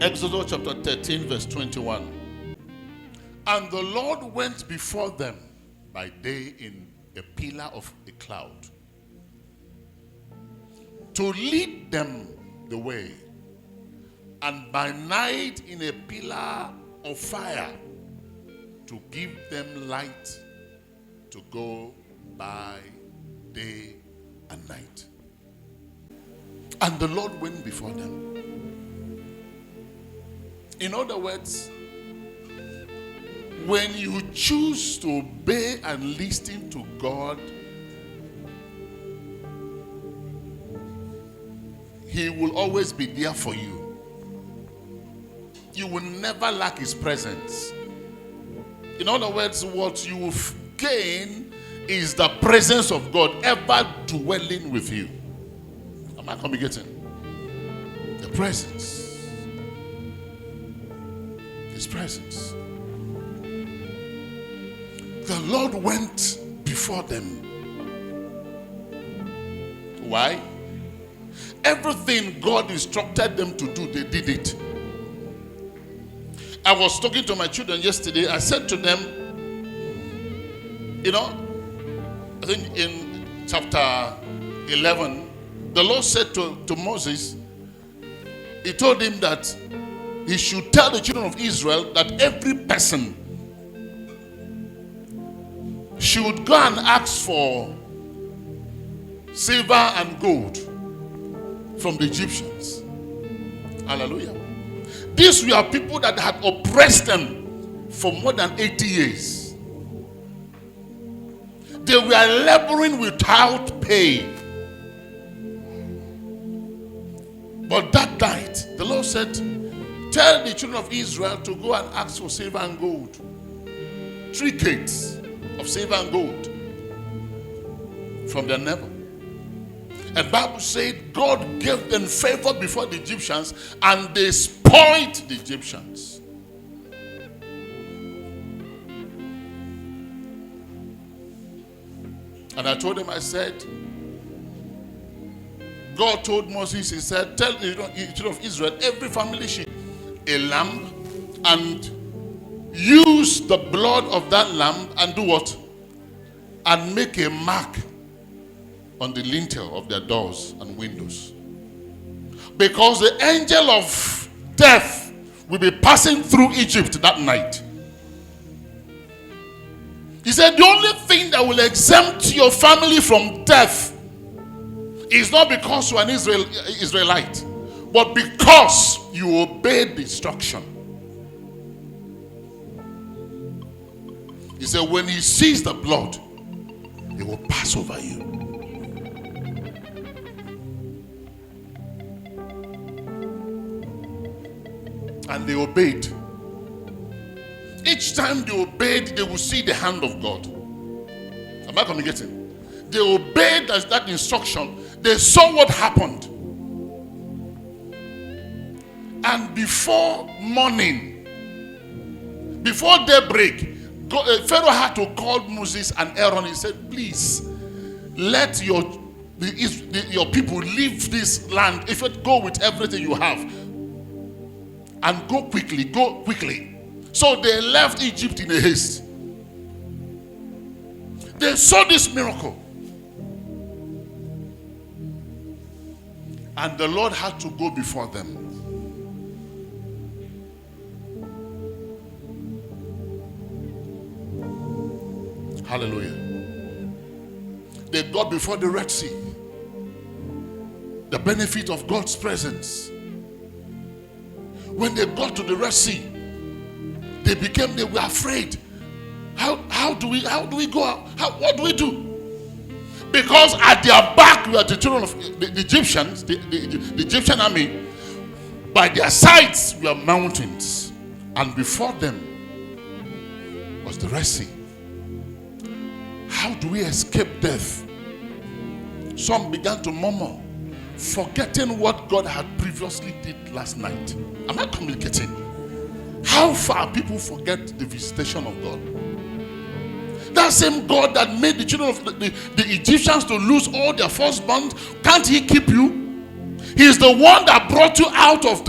Exodus chapter 13, verse 21. And the Lord went before them by day in a pillar of a cloud to lead them the way, and by night in a pillar of fire to give them light to go by day and night. And the Lord went before them. In other words, when you choose to obey and listen to God, He will always be there for you. You will never lack His presence. In other words, what you will gain is the presence of God ever dwelling with you. Am I communicating? The presence. His presence. The Lord went before them. Why? Everything God instructed them to do, they did it. I was talking to my children yesterday. I said to them, I think in chapter 11, the Lord said to Moses, He told him that he should tell the children of Israel that every person should go and ask for silver and gold from the Egyptians. Hallelujah. These were people that had oppressed them for more than 80 years. They were laboring without pay. But that night, the Lord said, tell the children of Israel to go and ask for silver and gold. 3 cakes of silver and gold from their neighbor. And the Bible said God gave them favor before the Egyptians, and they spoiled the Egyptians. And I told him, I said, God told Moses, He said, tell the children of Israel, every family should a lamb, and use the blood of that lamb and do what? And make a mark on the lintel of their doors and windows. Because the angel of death will be passing through Egypt that night. He said the only thing that will exempt your family from death is not because you are an Israelite, but because you obeyed the instruction. He said when He sees the blood, He will pass over you. And they obeyed. Each time they obeyed, they will see the hand of God. Am I communicating? They obeyed that instruction. They saw what happened. And before morning, before daybreak, Pharaoh had to call Moses and Aaron. He said, please, let your people leave this land. If you go with everything you have, and go quickly. So they left Egypt in a haste. They saw this miracle. And the Lord had to go before them. Hallelujah. They got before the Red Sea. The benefit of God's presence. When they got to the Red Sea, they were afraid. How do we go out? What do we do? Because at their back were the children of the Egyptians, the Egyptian army. By their sides were mountains, and before them was the Red Sea. How do we escape death? Some began to murmur, forgetting what God had previously did last night. Am I communicating? How far people forget the visitation of God? That same God that made the children of the Egyptians to lose all their firstborn, can't He keep you? He's the one that brought you out of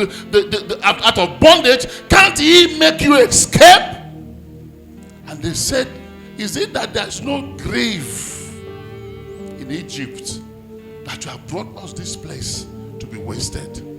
out of bondage. Can't he make you escape? And they said, is it that there's no grave in Egypt that you have brought us this place to be wasted?